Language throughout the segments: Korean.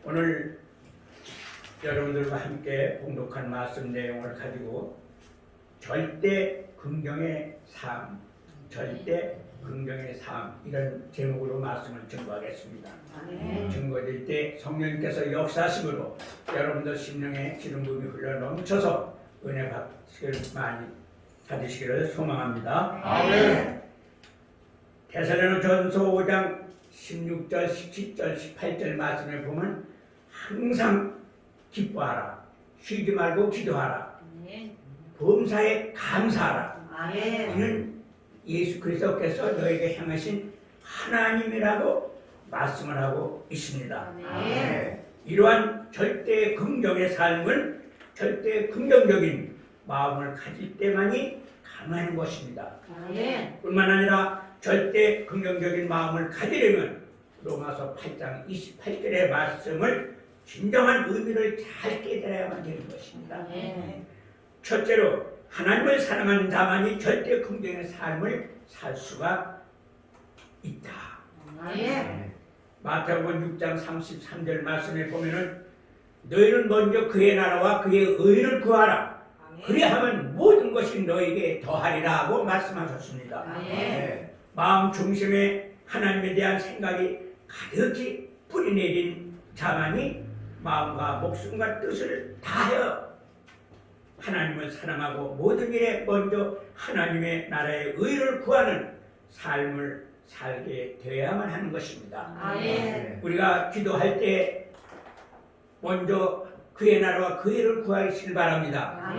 오늘 여러분들과 함께 봉독한 말씀 내용을 가지고 절대 긍정의 삶, 절대 긍정의 삶 이런 제목으로 말씀을 증거하겠습니다. 증거될 때 성령님께서 역사심으로 여러분들 심령에 기름 부음이 흘러 넘쳐서 은혜 받으시기를 많이 받으시기를 소망합니다. 아멘. 데살로니가전서 5장 16절, 17절, 18절 말씀에 보면 항상 기뻐하라, 쉬지 말고 기도하라, 범사에 감사하라. 이는 예수 그리스도께서 너에게 향하신 하나님이라고 말씀을 하고 있습니다. 이러한 절대 긍정의 삶은 절대 긍정적인 마음을 가질 때만이 가능한 것입니다. 뿐만 아니라 절대 긍정적인 마음을 가지려면 로마서 8장 28절의 말씀을 진정한 의미를 잘 깨달아야만 되는 것입니다. 첫째로 하나님을 사랑하는 자만이 절대 긍정의 삶을 살 수가 있다. 마태복음 6장 33절 말씀에 보면은 너희는 먼저 그의 나라와 그의 의를 구하라. 그리하면 모든 것이 너에게 더하리라 하고 말씀하셨습니다. 마음 중심에 하나님에 대한 생각이 가득히 뿌리내린 자만이 마음과 목숨과 뜻을 다하여 하나님을 사랑하고 모든 일에 먼저 하나님의 나라의 의를 구하는 삶을 살게 되어야만 하는 것입니다. 우리가 기도할 때 먼저 그의 나라와 그 일을 구하시길 바랍니다.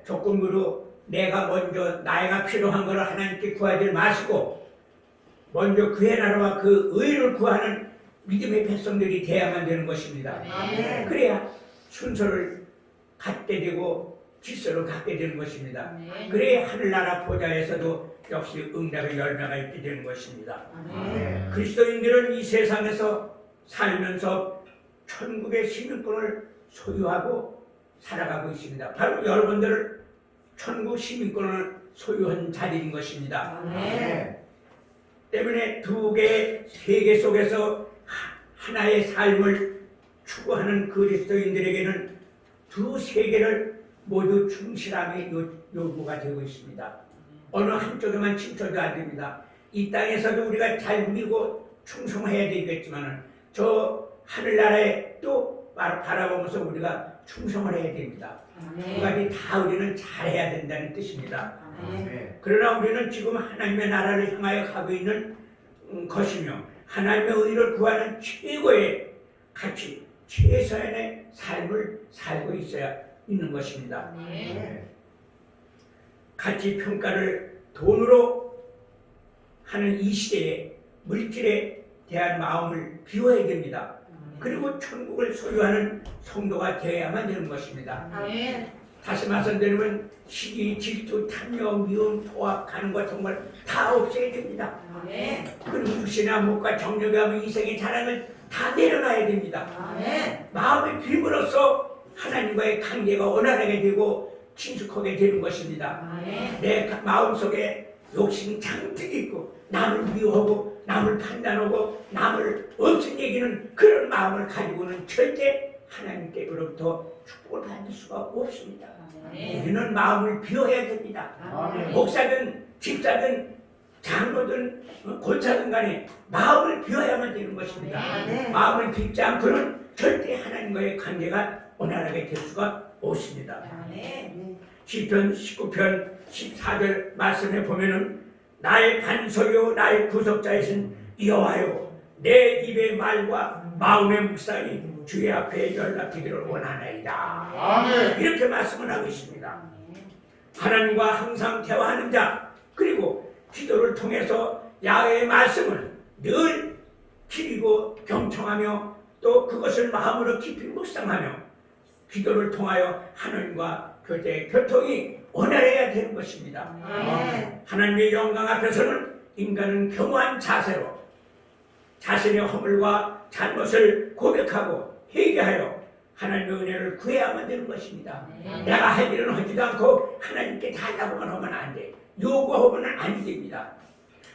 조건부로 내가 먼저 나이가 필요한 것을 하나님께 구하지 마시고 먼저 그의 나라와 그 의를 구하는 믿음의 백성들이 되어야만 되는 것입니다. 그래야 순서를 갖게 되고 질서를 갖게 되는 것입니다. 그래야 하늘나라 보좌에서도 역시 응답의 열매가 있게 되는 것입니다. 그리스도인들은 이 세상에서 살면서 천국의 시민권을 소유하고 살아가고 있습니다. 바로 여러분들을 천국 시민권을 소유한 자리인 것입니다. 때문에 두 개, 세계 속에서 하나의 삶을 추구하는 그리스도인들에게는 두 세계를 모두 충실함이 요구가 되고 있습니다. 어느 한쪽에만 치우쳐도 안 됩니다. 이 땅에서도 우리가 잘 누리고 충성해야 되겠지만 저 하늘나라에 또 바라보면서 우리가 충성을 해야 됩니다. 두 가지 다 우리는 잘해야 된다는 뜻입니다. 그러나 우리는 지금 하나님의 나라를 향하여 가고 있는 것이며 하나님의 의를 구하는 최고의 가치, 최선의 삶을 살고 있어야 있는 것입니다. 가치 평가를 돈으로 하는 이 시대에 물질에 대한 마음을 비워야 됩니다. 그리고 천국을 소유하는 성도가 되어야만 되는 것입니다. 다시 말씀드리면 시기, 질투, 탐욕, 미움, 포악, 가는 것 정말 다 없애야 됩니다. 그리고 육신의 목과 정욕의 하면 이생의 자랑을 다 내려놔야 됩니다. 마음을 비움으로써 하나님과의 관계가 원활하게 되고 친숙하게 되는 것입니다. 내 마음속에 욕심 잔뜩 있고 남을 미워하고 남을 판단하고 남을 없은 얘기는 그런 마음을 가지고는 절대 하나님께로부터 축복을 받을 수가 없습니다. 우리는 마음을 비워야 됩니다. 목사든 집사든 장로든 권사든 간에 마음을 비워야만 되는 것입니다. 마음을 빚지 않고는 절대 하나님과의 관계가 원활하게 될 수가 없습니다. 시편 19편 14절 말씀에 보면은 나의 반석이요 나의 구속자이신 여호와여 내 입의 말과 마음의 묵상이 주의 앞에 연락되기를 원하나이다. 이렇게 말씀을 하고 있습니다. 하나님과 항상 대화하는 자 그리고 기도를 통해서 야훼의 말씀을 늘 기리고 경청하며 또 그것을 마음으로 깊이 묵상하며 기도를 통하여 하나님과 교통이 원활해야 되는 것입니다. 하나님의 영광 앞에서는 인간은 겸허한 자세로 자신의 허물과 잘못을 고백하고 회개하여 하나님의 은혜를 구해야만 되는 것입니다. 내가 할 일은 하지도 않고 하나님께 달라고만 하면 안 돼. 요구하고는 안 됩니다.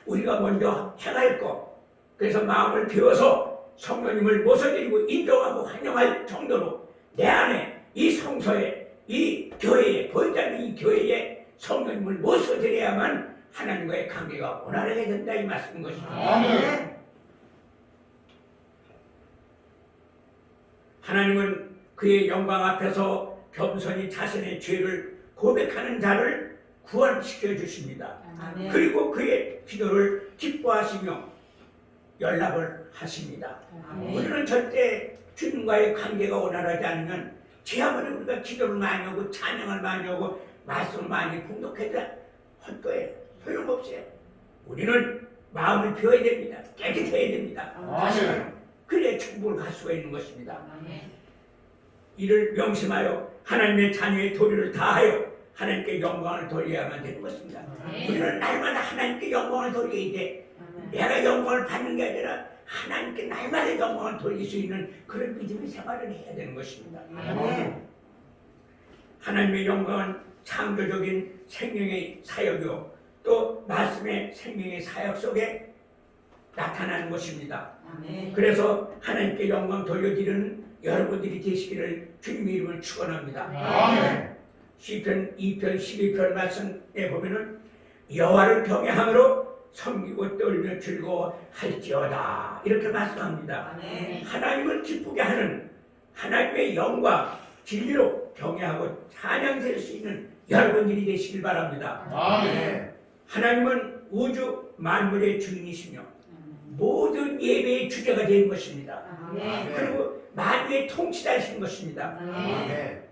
우리가 먼저 행할 것, 그래서 마음을 비워서 성령님을 모셔드리고 인정하고 환영할 정도로 내 안에 이 성서에 이 교회에 보이지 않는 이 교회에 성령님을 모셔드려야만 하나님과의 관계가 원활하게 된다 이 말씀인 것입니다. 아멘. 하나님은 그의 영광 앞에서 겸손히 자신의 죄를 고백하는 자를 구원시켜 주십니다. 아멘. 그리고 그의 기도를 기뻐하시며 연락을 하십니다. 아멘. 우리는 절대 주님과의 관계가 원활하지 않으면 지하번에 우리가 기도를 많이 하고 찬양을 많이 하고 말씀을 많이 공독해도 헛거예요. 소용없어요. 우리는 마음을 비워야 됩니다. 깨끗해야 됩니다. 아멘. 그래야 천국을 갈 수가 있는 것입니다. 아멘. 이를 명심하여 하나님의 자녀의 도리를 다하여 하나님께 영광을 돌려야만 되는 것입니다. 우리는 날마다 하나님께 영광을 돌려야 돼. 내가 영광을 받는 게 아니라 하나님께 날마다 영광을 돌릴 수 있는 그런 믿음의 생활을 해야 되는 것입니다. 아멘. 하나님의 영광은 창조적인 생명의 사역이요 또 말씀의 생명의 사역 속에 나타나는 것입니다. 아멘. 그래서 하나님께 영광 돌려드리는 여러분들이 되시기를 주님의 이름을 축원합니다. 아멘. 시편 2편 12편 말씀에 보면은 여호와를 경외함으로 섬기고 떨며 즐거워할지어다 이렇게 말씀합니다. 아멘. 하나님을 기쁘게 하는 하나님의 영광 진리로 경외하고 찬양될 수 있는 여러분들이 되시길 바랍니다. 아멘. 하나님은 우주 만물의 주인이시며 모든 예배의 주제가 되는 것입니다. 아멘. 그리고 만유의 통치자이신 것입니다. 아멘.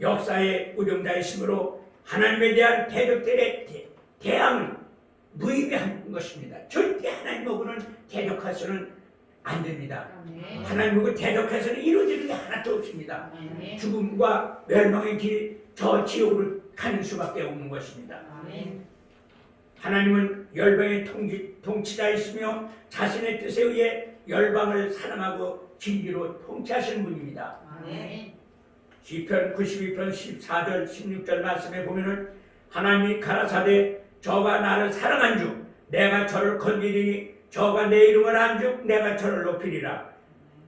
역사의 운영자이심으로 하나님에 대한 대적들의 대항은 무의미한 것입니다. 절대 하나님하고는 대적해서는 안 됩니다. 하나님하고 대적해서는 이루어지는 게 하나도 없습니다. 아멘. 죽음과 멸망의 길, 저 지옥을 가는 수밖에 없는 것입니다. 아멘. 하나님은 열방의 통치자이시며 자신의 뜻에 의해 열방을 사랑하고 진리로 통치하시는 분입니다. 아멘. 시편 92편 14절 16절 말씀에 보면은 하나님이 가라사대 저가 나를 사랑한 주 내가 저를 건지리니 저가 내 이름을 안즉 내가 저를 높이리라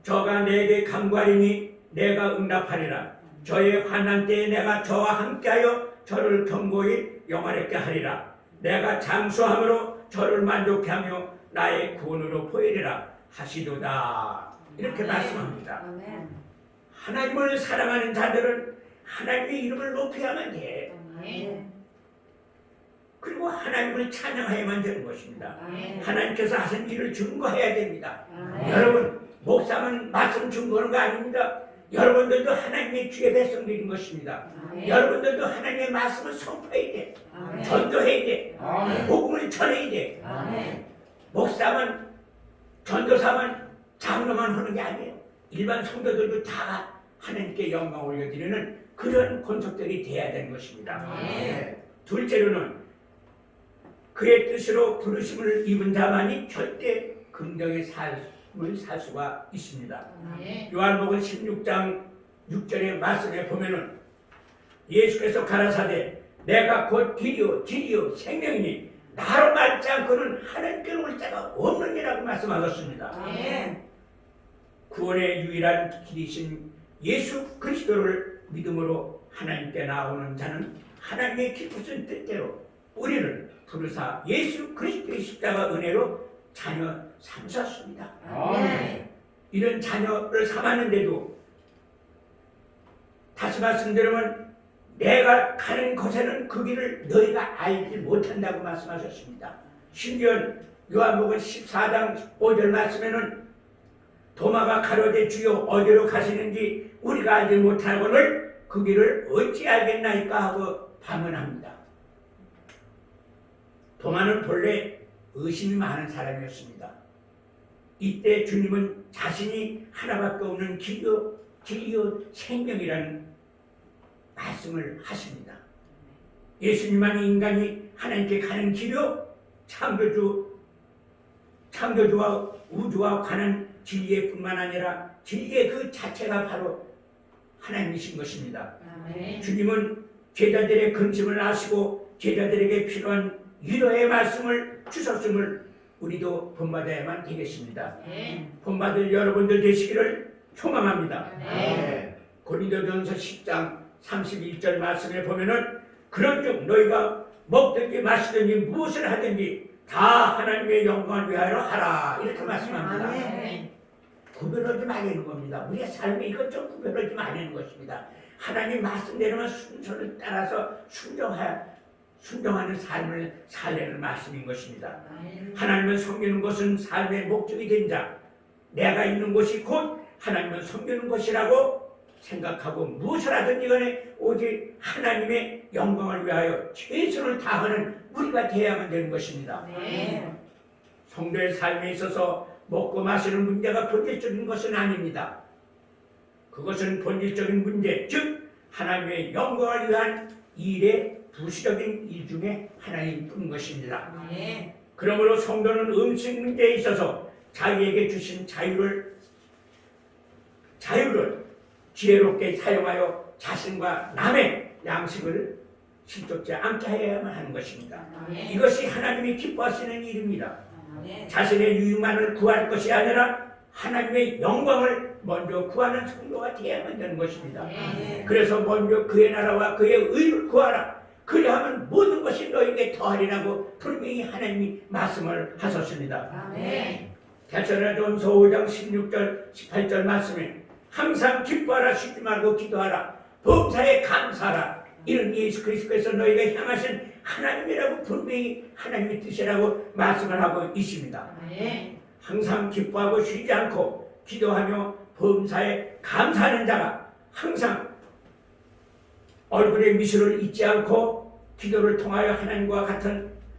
저가 내게 간구하리니 내가 응답하리라 저의 환난 때에 내가 저와 함께하여 저를 견고히 영화롭게 하리라 내가 장수함으로 저를 만족케 하며 나의 구원으로 보이리라 하시도다 이렇게 말씀합니다. 아멘. 하나님을 사랑하는 자들은 하나님의 이름을 높여야만 돼. 아멘. 그리고 하나님을 찬양해야만 되는 것입니다. 아멘. 하나님께서 하신 일을 증거해야 됩니다. 아멘. 여러분 목사만 말씀 증거하는 거 아닙니다. 여러분들도 하나님의 주의 백성들인 것입니다. 아멘. 여러분들도 하나님의 말씀을 선포해야 돼. 아멘. 전도해야 돼. 아멘. 복음을 전해야 돼. 아멘. 목사만 전도사만 장로만 하는 게 아니에요. 일반 성도들도 다 하나님께 영광 올려드리는 그런 권속들이 돼야 되는 것입니다. 아멘. 둘째로는 그의 뜻으로 부르심을 입은 자만이 절대 긍정의 삶을 살 수가 있습니다. 아멘. 요한복음 16장 6절의 말씀에 보면은 예수께서 가라사대 내가 곧 길이요 진리요 생명이니 나로 말지 않고는 하나님께로 올 자가 없느니라고 말씀하셨습니다. 아멘. 구원의 유일한 길이신 예수 그리스도를 믿음으로 하나님께 나오는 자는 하나님의 기쁘신 뜻대로 우리를 부르사 예수 그리스도의 십자가 은혜로 자녀 삼으셨습니다. 아멘. 이런 자녀를 삼았는데도 다시 말씀드리면 내가 가는 곳에는 그 길을 너희가 알지 못한다고 말씀하셨습니다. 심지어 요한복음 14장 5절 말씀에는 도마가 가로되 주여 어디로 가시는지 우리가 알지 못하거늘 그 길을 어찌 알겠나이까 하고 반문합니다. 도마는 본래 의심이 많은 사람이었습니다. 이때 주님은 자신이 하나밖에 없는 길이요 진리요 생명이라는 말씀을 하십니다. 예수님만이 인간이 하나님께 가는 길이요 창조주와 우주와 관한 진리의 뿐만 아니라 진리의 그 자체가 바로 하나님이신 것입니다. 아멘. 주님은 제자들의 근심을 아시고 제자들에게 필요한 위로의 말씀을 주셨음을 우리도 본받아야만 되겠습니다. 네. 본받을 여러분들 되시기를 소망합니다. 네. 고린도전서 10장 31절 말씀에 보면은 그런즉 너희가 먹든지 마시든지 무엇을 하든지 다 하나님의 영광을 위하여 하라 이렇게 말씀합니다. 네. 구별하지 말라는 겁니다. 우리의 삶에 이것 좀 구별하지 말라는 것입니다. 하나님 말씀대로만 순서를 따라서 순종하는 삶을 살려는 말씀인 것입니다. 하나님을 섬기는 것은 삶의 목적이 된 자, 내가 있는 곳이 곧 하나님을 섬기는 것이라고 생각하고 무엇을 하든지 간에 오직 하나님의 영광을 위하여 최선을 다하는 우리가 되어야만 되는 것입니다. 네. 성도의 삶에 있어서 먹고 마시는 문제가 본질적인 것은 아닙니다. 그것은 본질적인 문제, 즉 하나님의 영광을 위한 일의 부수적인 일 중에 하나인 뿐인 것입니다. 네. 그러므로 성도는 음식 문제에 있어서 자기에게 주신 자유를 지혜롭게 사용하여 자신과 남의 양식을 실족지 않게 해야만 하는 것입니다. 네. 이것이 하나님이 기뻐하시는 일입니다. 네. 자신의 유익만을 구할 것이 아니라 하나님의 영광을 먼저 구하는 성도가 되어야만 되는 것입니다. 네. 그래서 먼저 그의 나라와 그의 의를 구하라. 그리하면 모든 것이 너에게 더하리라고 분명히 하나님이 말씀을 하셨습니다. 네. 데살로니가전서 5장 16절 18절 말씀에 항상 기뻐하라, 쉬지 말고 기도하라, 범사에 감사하라. 이는 예수 그리스도께서 너희가 향하신 하나님이라고 분명히 하나님의 뜻이라고 말씀을 하고 있습니다. 네. 항상 기뻐하고 쉬지 않고 기도하며 범사에 감사하는 자가 항상 얼굴의 미소를 잊지 않고 기도를 통하여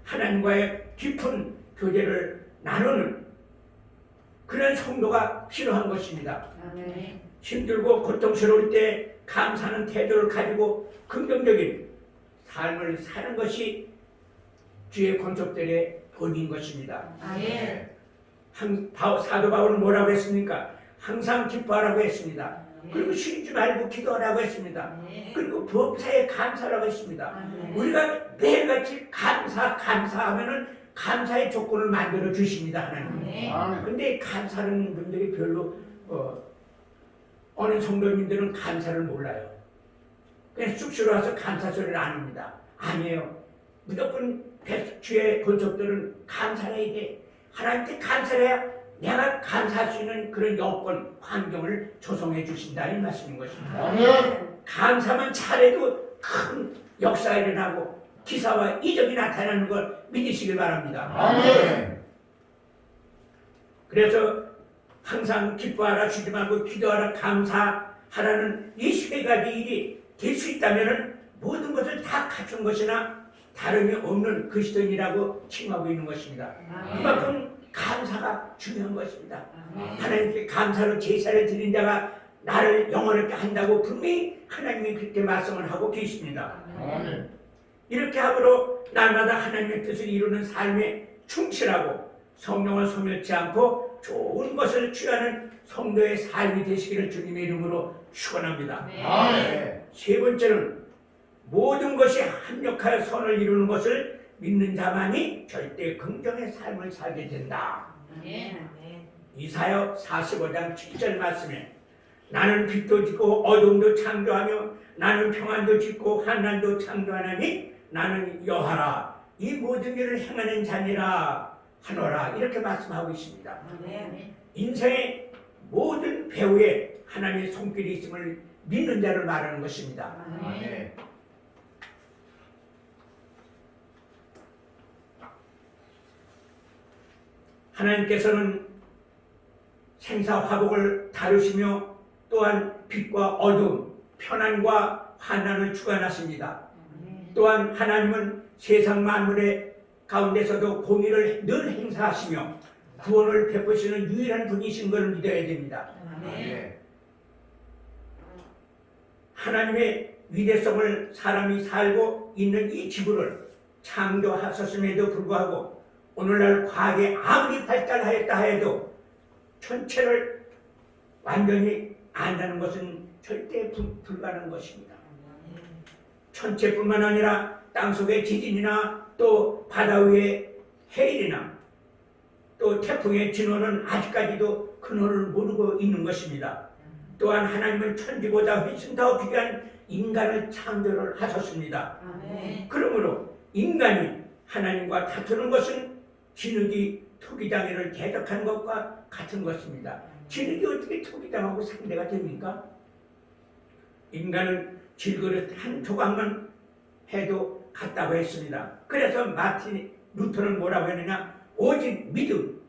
하나님과의 깊은 교제를 나누는 그런 성도가 필요한 것입니다. 네. 힘들고 고통스러울 때 감사하는 태도를 가지고 긍정적인 삶을 사는 것이 주의 권속들의 본인 것입니다. 네. 사도 바울은 뭐라고 했습니까? 항상 기뻐하라고 했습니다. 그리고 쉬지 말고 기도하라고 했습니다. 그리고 범사에 감사라고 했습니다. 우리가 매일같이 감사하면은 감사의 조건을 만들어 주십니다. 하나님. 근데 감사하는 분들이 별로 어느 성도님들은 감사를 몰라요. 그냥 쑥스러 와서 감사 소리를 안 합니다. 아니에요. 무조건 주의 권속들은 감사를 해야 돼. 하나님께 감사를 해야 내가 감사할 수 있는 그런 여건, 환경을 조성해 주신다 이 말씀인 것입니다. 감사만 잘해도 큰 역사가 일어나고 기사와 이적이 나타나는 걸 믿으시길 바랍니다. 그래서 항상 기뻐하라, 쉬지 말고 기도하라, 감사하라는 이 세 가지 일이 될 수 있다면 모든 것을 다 갖춘 것이나 다름이 없는 그리스도인이라고 칭하고 있는 것입니다. 그만큼 감사가 중요한 것입니다. 하나님께 감사로 제사를 드린 자가 나를 영원하게 한다고 분명히 하나님이 그렇게 말씀을 하고 계십니다. 이렇게 함으로 날마다 하나님의 뜻을 이루는 삶에 충실하고 성령을 소멸치 않고 좋은 것을 취하는 성도의 삶이 되시기를 주님의 이름으로 축원합니다. 세 번째는 모든 것이 합력하여 선을 이루는 것을 믿는 자만이 절대 긍정의 삶을 살게 된다. 이사야 45장 7절 말씀에 나는 빛도 짓고 어둠도 창조하며 나는 평안도 짓고 환난도 창조하나니 나는 여호와라 이 모든 일을 행하는 자니라 하노라 이렇게 말씀하고 있습니다. 인생의 모든 배후에 하나님의 손길이 있음을 믿는 자를 말하는 것입니다. 하나님께서는 생사화복을 다루시며 또한 빛과 어둠, 편안과 환난을 주관하십니다. 또한 하나님은 세상 만물의 가운데서도 공의를 늘 행사하시며 구원을 베푸시는 유일한 분이신 것을 믿어야 됩니다. 하나님의 위대성을 사람이 살고 있는 이 지구를 창조하셨음에도 불구하고 오늘날 과학이 아무리 발달하였다 해도 전체를 완전히 안다는 것은 절대 불가능한 것입니다. 천체뿐만 아니라 땅속의 지진이나 또 바다 위의 해일이나 또 태풍의 진원은 아직까지도 근원을 모르고 있는 것입니다. 또한 하나님은 천지보다 훨씬 더 귀한 인간을 창조를 하셨습니다. 아멘. 그러므로 인간이 하나님과 다투는 것은 진흙이 토기장애를 대적한 것과 같은 것입니다. 진흙이 어떻게 토기장하고 상대가 됩니까? 인간은 질그릇 한 조각만 해도 같다고 했습니다. 그래서 마틴 루터는 뭐라고 했느냐? 오직 믿음,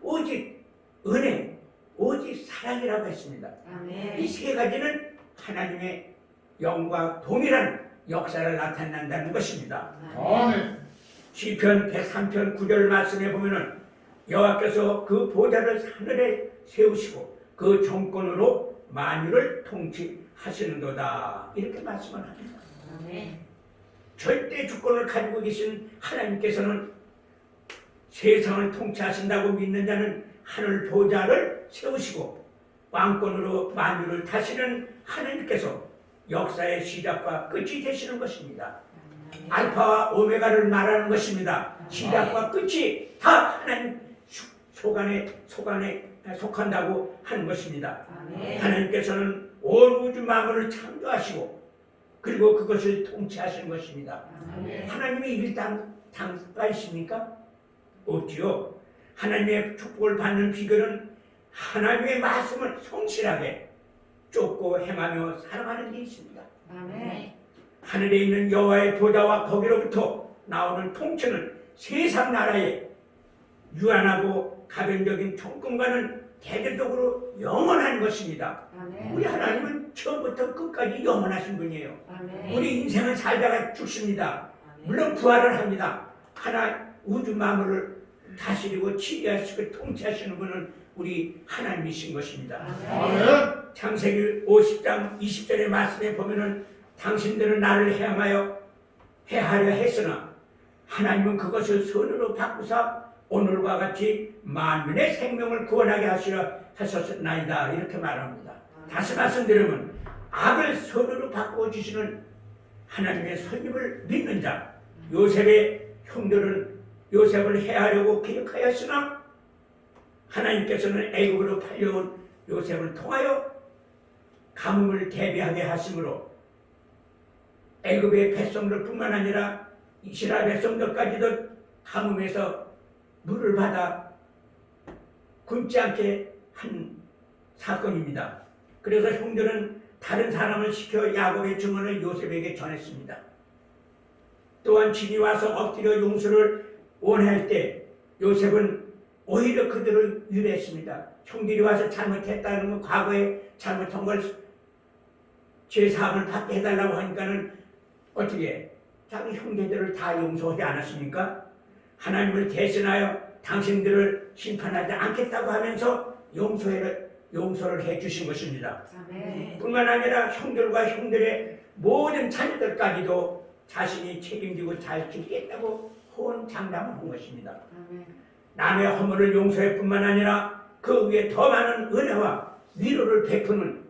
오직 은혜, 오직 사랑이라고 했습니다. 아멘. 이 세 가지는 하나님의 영과 동일한 역사를 나타낸다는 것입니다. 아멘. 시편 103편 9절 말씀에 보면은 여호와께서 그 보좌를 하늘에 세우시고 그 정권으로 만유를 통치하시는도다 이렇게 말씀을 합니다. 아멘. 절대 주권을 가지고 계신 하나님께서는 세상을 통치하신다고 믿는 자는 하늘 보좌를 세우시고 왕권으로 만유를 타시는 하나님께서 역사의 시작과 끝이 되시는 것입니다. 알파와 오메가를 말하는 것입니다. 시작과 끝이 다 하나님 속안에 속한다고 하는 것입니다. 아멘. 하나님께서는 온 우주 만물을 창조하시고 그리고 그것을 통치하시는 것입니다. 아멘. 하나님이 이길 당가 있습니까? 없지요. 하나님의 축복을 받는 비결은 하나님의 말씀을 성실하게 쫓고 행하며 살아가는 게 있습니다. 아멘. 하늘에 있는 여호와의 보좌와 거기로부터 나오는 통치는 세상 나라의 유한하고 가변적인 정권과는 대결적으로 영원한 것입니다. 아멘. 우리 하나님은 처음부터 끝까지 영원하신 분이에요. 아멘. 우리 인생은 살다가 죽습니다. 아멘. 물론 부활을 합니다. 하나 우주 만물을 다스리고 치리하시고 통치하시는 분은 우리 하나님이신 것입니다. 아멘. 창세기 50장 20절의 말씀에 보면은 당신들은 나를 해하려 했으나 하나님은 그것을 선으로 바꾸사 오늘과 같이 만민의 생명을 구원하게 하시려 하셨나이다 이렇게 말합니다. 다시 말씀드리면 악을 선으로 바꾸어 주시는 하나님의 선임을 믿는 자 요셉의 형들은 요셉을 해하려고 계획하였으나 하나님께서는 애굽으로 팔려온 요셉을 통하여 가뭄을 대비하게 하심으로 애굽의 백성들 뿐만 아니라 이스라엘 백성들까지도 가뭄에서 물을 받아 굶지 않게 한 사건입니다. 그래서 형들은 다른 사람을 시켜 야곱의 증언을 요셉에게 전했습니다. 또한 진이 와서 엎드려 용서를 원할 때 요셉은 오히려 그들을 유배했습니다. 형들이 와서 잘못했다는 건 과거에 잘못한 걸 죄사함을 받게 해달라고 하니까는 어떻게 자기 형제들을 다 용서하지 않았습니까? 하나님을 대신하여 당신들을 심판하지 않겠다고 하면서 용서를 해주신 것입니다. 아멘. 뿐만 아니라 형들과 형들의 모든 자녀들까지도 자신이 책임지고 잘 지키겠다고 호언장담을 한 것입니다. 아멘. 남의 허물을 용서할 뿐만 아니라 그 위에 더 많은 은혜와 위로를 베푸는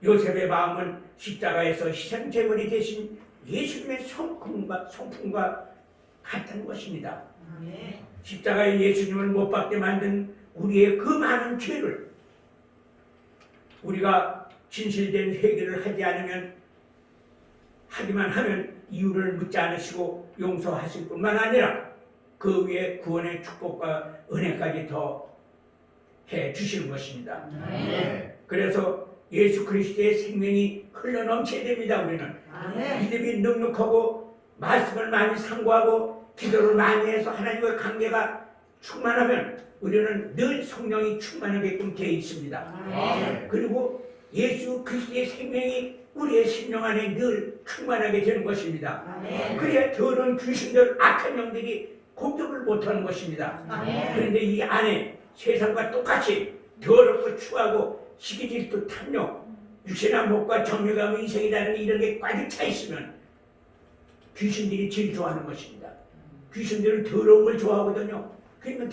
요셉의 마음은 십자가에서 희생제물이 되신 예수님의 성품과 같은 것입니다. 아멘. 십자가에 예수님을 못 박게 만든 우리의 그 많은 죄를 우리가 진실된 회개를 하기만 하면 이유를 묻지 않으시고 용서하실 뿐만 아니라 그 위에 구원의 축복과 은혜까지 더 해 주시는 것입니다. 아멘. 그래서 예수 그리스도의 생명이 흘러넘쳐야 됩니다. 우리는 아멘. 믿음이 넉넉하고 말씀을 많이 상고하고 기도를 많이 해서 하나님과의 관계가 충만하면 우리는 늘 성령이 충만하게끔 되어 있습니다. 아멘. 그리고 예수 그리스도의 생명이 우리의 심령 안에 늘 충만하게 되는 것입니다. 아멘. 그래야 더러운 귀신들, 악한 영들이 공격을 못하는 것입니다. 아멘. 그런데 이 안에 세상과 똑같이 더럽고 추하고 시기질투, 탐욕, 육신의 목과 정욕감, 인생이라는 이런 게 가득 차 있으면 귀신들이 제일 좋아하는 것입니다. 귀신들은 더러운 걸 좋아하거든요. 그러니까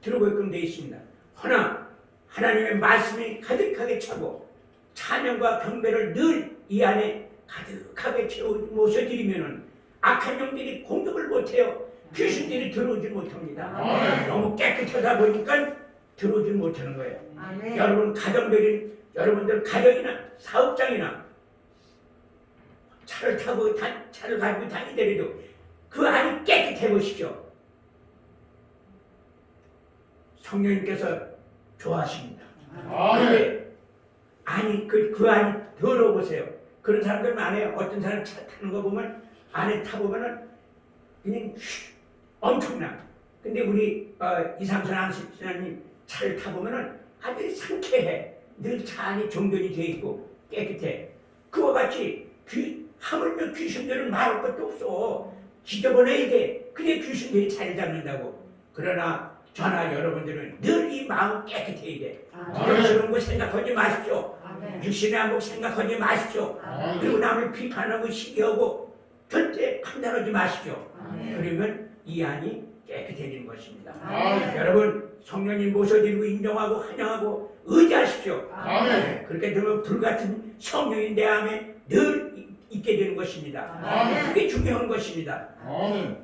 들어보게끔 되어 있습니다. 허나 하나님의 말씀이 가득하게 차고 찬양과 경배를 늘 이 안에 가득하게 채워 모셔드리면은 악한 영들이 공격을 못해요. 귀신들이 들어오지 못합니다. 아멘. 너무 깨끗하다 보니까 들어오지 못하는 거예요. 아멘. 여러분 여러분들 가정이나 사업장이나 차를 타고 차를 가지고 다니더라도 그 안이 깨끗해 보십시오. 성령님께서 좋아하십니다. 아멘. 근데 아니 그 안이 더러워 보세요. 그런 사람들 많아요. 어떤 사람 차 타는 거 보면 안에 타보면은 그냥 엄청나. 근데 우리 이상순 안수님 차를 타보면은 아주 상쾌해. 늘 차 안이 정돈이 돼 있고 깨끗해. 그와 같이 하물며 귀신들은 말할 것도 없어. 지저분해야 돼. 그래 귀신들이 자리 잡는다고. 그러나 저나 여러분들은 늘 이 마음 깨끗해야 돼. 그런 거 생각하지 마십시오. 아멘. 육신의 한복 생각하지 마십시오. 아멘. 그리고 남을 비판하고 시기하고 절대 판단하지 마십시오. 아멘. 그러면 이 안이 깨끗해지는 것입니다. 아멘. 여러분 성령님 모셔드리고 인정하고 환영하고 의지하십시오. 아멘. 그렇게 되면 불같은 성령이 내 안에 늘 있게 되는 것입니다. 아멘. 그게 중요한 것입니다. 아멘.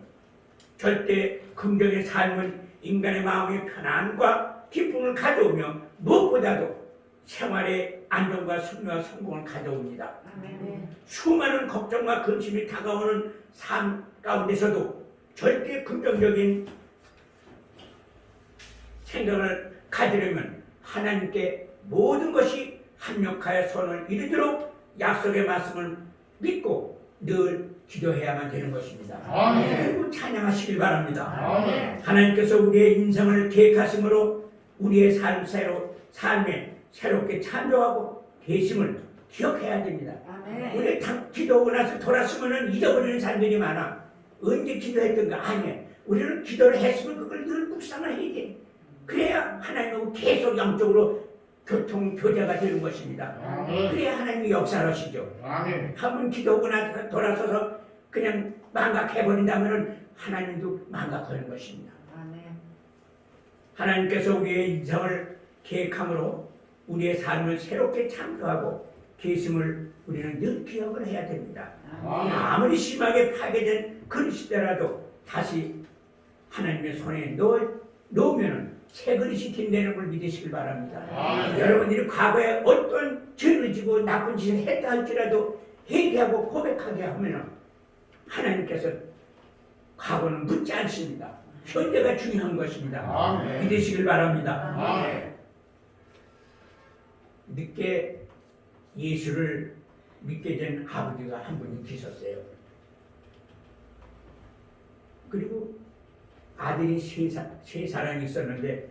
절대 긍정의 삶은 인간의 마음의 편안과 기쁨을 가져오며 무엇보다도 생활의 안정과 승리와 성공을 가져옵니다. 아멘. 수많은 걱정과 근심이 다가오는 삶 가운데서도 절대 긍정적인 생각을 가지려면 하나님께 모든 것이 합력하여 선을 이루도록 약속의 말씀을 믿고 늘 기도해야만 되는 것입니다. 아멘. 그리고 찬양하시길 바랍니다. 아멘. 하나님께서 우리의 인생을 계획하심으로 우리의 삶에 새롭게 창조하고 계심을 기억해야 됩니다. 아멘. 우리 기도하고 나서 돌았으면 잊어버리는 사람들이 많아. 언제 기도했던가 아니야. 우리는 기도를 했으면 그걸 늘 묵상을 해야 돼. 그래야 하나님하고 계속 영적으로 교제가 되는 것입니다. 아멘. 그래야 하나님이 역사하시죠. 아멘. 한번 기도하고 나서 돌아서서 그냥 망각해버린다면 하나님도 망각하는 것입니다. 아멘. 하나님께서 우리의 인생을 계획함으로 우리의 삶을 새롭게 창조하고 계심을 우리는 늘 기억을 해야 됩니다. 아멘. 아무리 심하게 파괴된 그 시대라도 다시 하나님의 손에 놓으면 새 그릇이 된다는 걸 믿으시길 바랍니다. 아멘. 여러분들이 과거에 어떤 죄를 지고 나쁜 짓을 했다 할지라도 회개하고 고백하게 하면 하나님께서 과거는 묻지 않습니다. 현재가 중요한 것입니다. 아멘. 믿으시길 바랍니다. 아멘. 늦게 예수를 믿게 된 아버지가 한 분이 계셨어요. 그리고 아들이 세 사람이 있었는데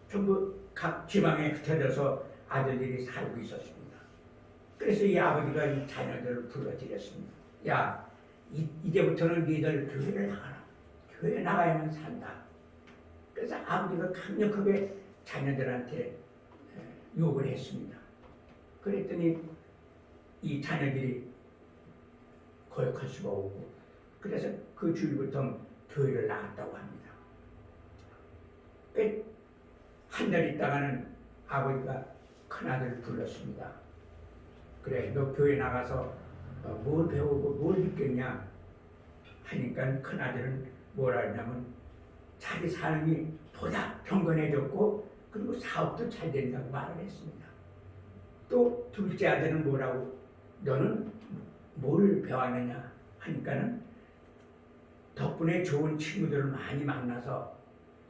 전부 각 지방에 흩어져서 아들들이 살고 있었습니다. 그래서 이 아버지가 이 자녀들을 불러드렸습니다. 야, 이제부터는 너희들 교회를 나가라. 교회 나가야만 산다. 그래서 아버지가 강력하게 자녀들한테 욕을 했습니다. 그랬더니 이 자녀들이 거역할 수가 없고 그래서 그 주일부터 교회를 나갔다고 합니다. 한 달 있다가는 아버지가 큰아들을 불렀습니다. 그래, 너 교회 나가서 뭘 배우고 뭘 느꼈냐 하니까 큰아들은 뭐라 했냐면 자기 삶이 보다 경건해졌고 그리고 사업도 잘 된다고 말을 했습니다. 또 둘째 아들은 뭐라고 너는 뭘 배웠느냐 하니까는 덕분에 좋은 친구들을 많이 만나서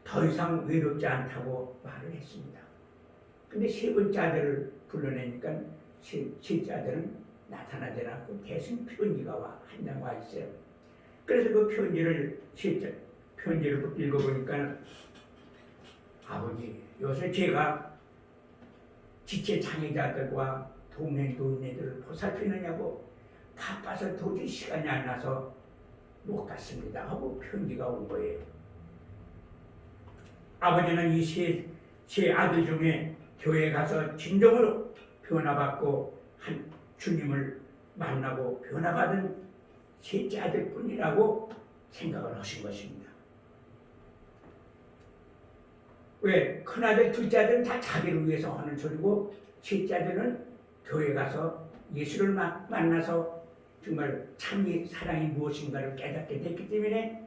더 이상 외롭지 않다고 말을 했습니다. 근데 세 번째 아들을 불러내니까 셋째 아들은 나타나지 않고 대신 편지가 한 장 와 있어요. 그래서 그 편지를 읽어보니까 아버지 요새 제가 지체 장애자들과 동네 노인네들을 보살피느냐고 바빠서 도저히 시간이 안 나서 못 갔습니다 하고 편지가 온 거예요. 아버지는 이 세 아들 중에 교회에 가서 진정으로 변화받고 한 주님을 만나고 변화받은 셋째 아들뿐이라고 생각을 하신 것입니다. 왜? 큰아들, 둘째 아들은 다 자기를 위해서 하는 소리고 셋째 아들은 교회 가서 예수를 만나서 정말 참 사랑이 무엇인가를 깨닫게 됐기 때문에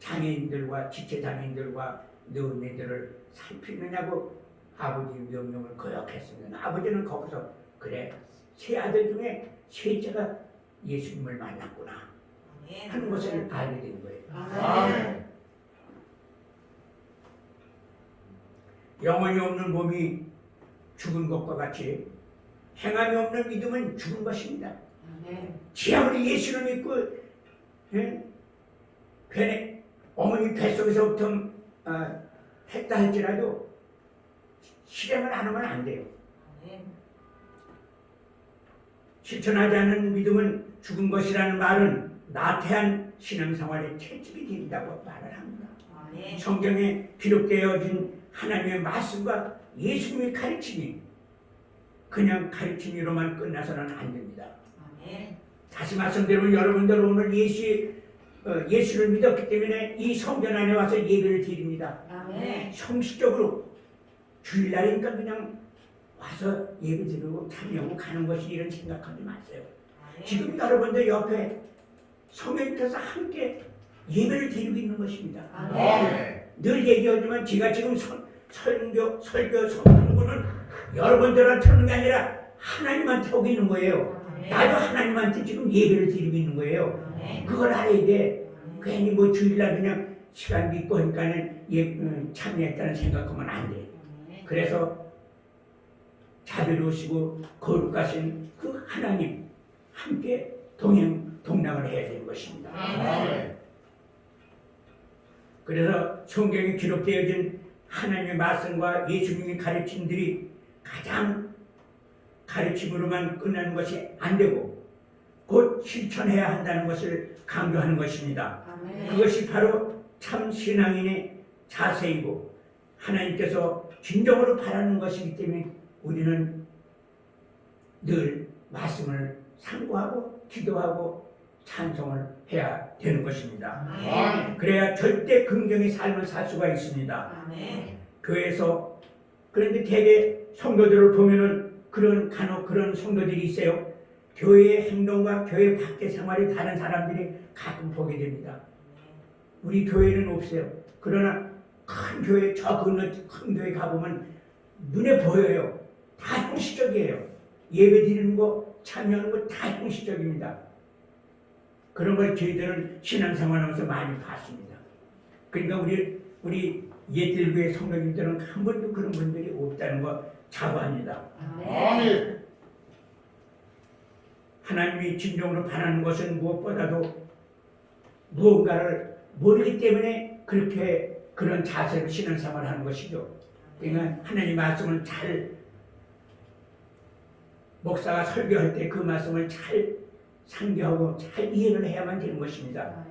장애인들과 지체장애인들과 노인네들을 살피느냐고 아버지 명령을 거역했습니다. 아버지는 거기서 그래 세 아들 중에 셋째가 예수님을 만났구나 하는 것을 알게 된 거예요. 아멘. 영혼이 없는 몸이 죽은 것과 같이 행함이 없는 믿음은 죽은 것입니다. 지 아무리 예수를 믿고 어머니 뱃속에서부터 했다 할지라도 실행을 안 하면 안 돼요. 실천하지 않는 믿음은 죽은 것이라는 말은 나태한 신앙생활의 채찍이 된다고 말을 합니다. 성경에 기록되어진 하나님의 말씀과 예수님의 가르침이 그냥 가르침으로만 끝나서는 안 됩니다. 다시 말씀드리면 여러분들 오늘 예수를 믿었기 때문에 이 성전 안에 와서 예배를 드립니다. 형식적으로 주일날이니까 그냥 와서 예배 드리고 참여하고 가는 것이 이런 생각하지 마세요. 지금 여러분들 옆에 성령님께서 함께 예배를 드리고 있는 것입니다. 아멘. 늘 얘기하지만 제가 지금 설교 성공은 여러분들한테 하는 게 아니라 하나님한테 하고 있는 거예요. 나도 하나님한테 지금 예배를 드리고 있는 거예요. 그걸 알아야 돼. 괜히 뭐 주일날 그냥 시간 믿고 하니까는 참여했다는 생각하면 안 돼. 그래서 자비로우시고 거룩하신 그 하나님 함께 동행을 해야 되는 것입니다. 아멘. 그래서 성경에 기록되어진 하나님의 말씀과 예수님의 가르침들이 가장 가르침으로만 끝나는 것이 안 되고 곧 실천해야 한다는 것을 강조하는 것입니다. 그것이 바로 참 신앙인의 자세이고 하나님께서 진정으로 바라는 것이기 때문에 우리는 늘 말씀을 상고하고 기도하고 찬송을 해야 되는 것입니다. 그래야 절대 긍정의 삶을 살 수가 있습니다. 교회에서 그런데 대개 성도들을 보면은 간혹 그런 성도들이 있어요. 교회의 행동과 교회 밖의 생활이 다른 사람들이 가끔 보게 됩니다. 우리 교회는 없어요. 그러나 큰 교회 저 건너 큰 교회 가보면 눈에 보여요. 다 형식적이에요. 예배 드리는 거 참여하는 거 다 형식적입니다. 그런 걸 저희들은 신앙생활하면서 많이 봤습니다. 그러니까 우리 옛들교회 성도님들은 한 번도 그런 분들이 없다는 거 자부합니다. 아멘. 하나님이 진정으로 바라는 것은 무엇보다도 무언가를 모르기 때문에 그렇게 그런 자세로 신앙생활을 하는 것이죠. 그러니까 하나님 말씀을 잘 목사가 설교할 때 그 말씀을 잘 상기하고 잘 이해를 해야만 되는 것입니다.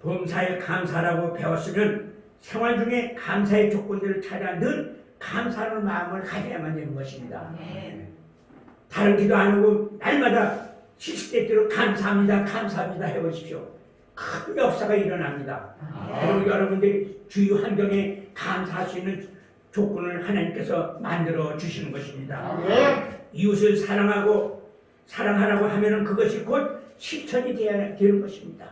범사에 감사라고 배웠으면 생활 중에 감사의 조건들을 찾아 늘 감사하는 마음을 가져야만 되는 것입니다. 다른 기도 안 하고 날마다 시시때때로 감사합니다 해보십시오. 큰 역사가 일어납니다. 그리고 여러분들이 주위 환경에 감사할 수 있는 조건을 하나님께서 만들어 주시는 것입니다. 이웃을 사랑하라고 하면은 그것이 곧 실천이 되어야 되는 것입니다.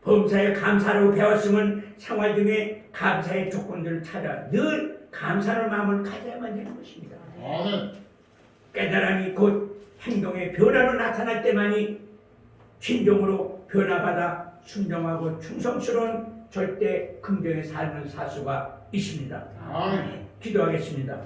범사에 감사라고 배웠으면 생활 중에 감사의 조건들을 찾아 늘 감사하는 마음을 가져야만 되는 것입니다. 깨달음이 곧 행동의 변화로 나타날 때만이 진정으로 변화받아 순종하고 충성스러운 절대 긍정의 삶을 살 수가 있습니다. 기도하겠습니다.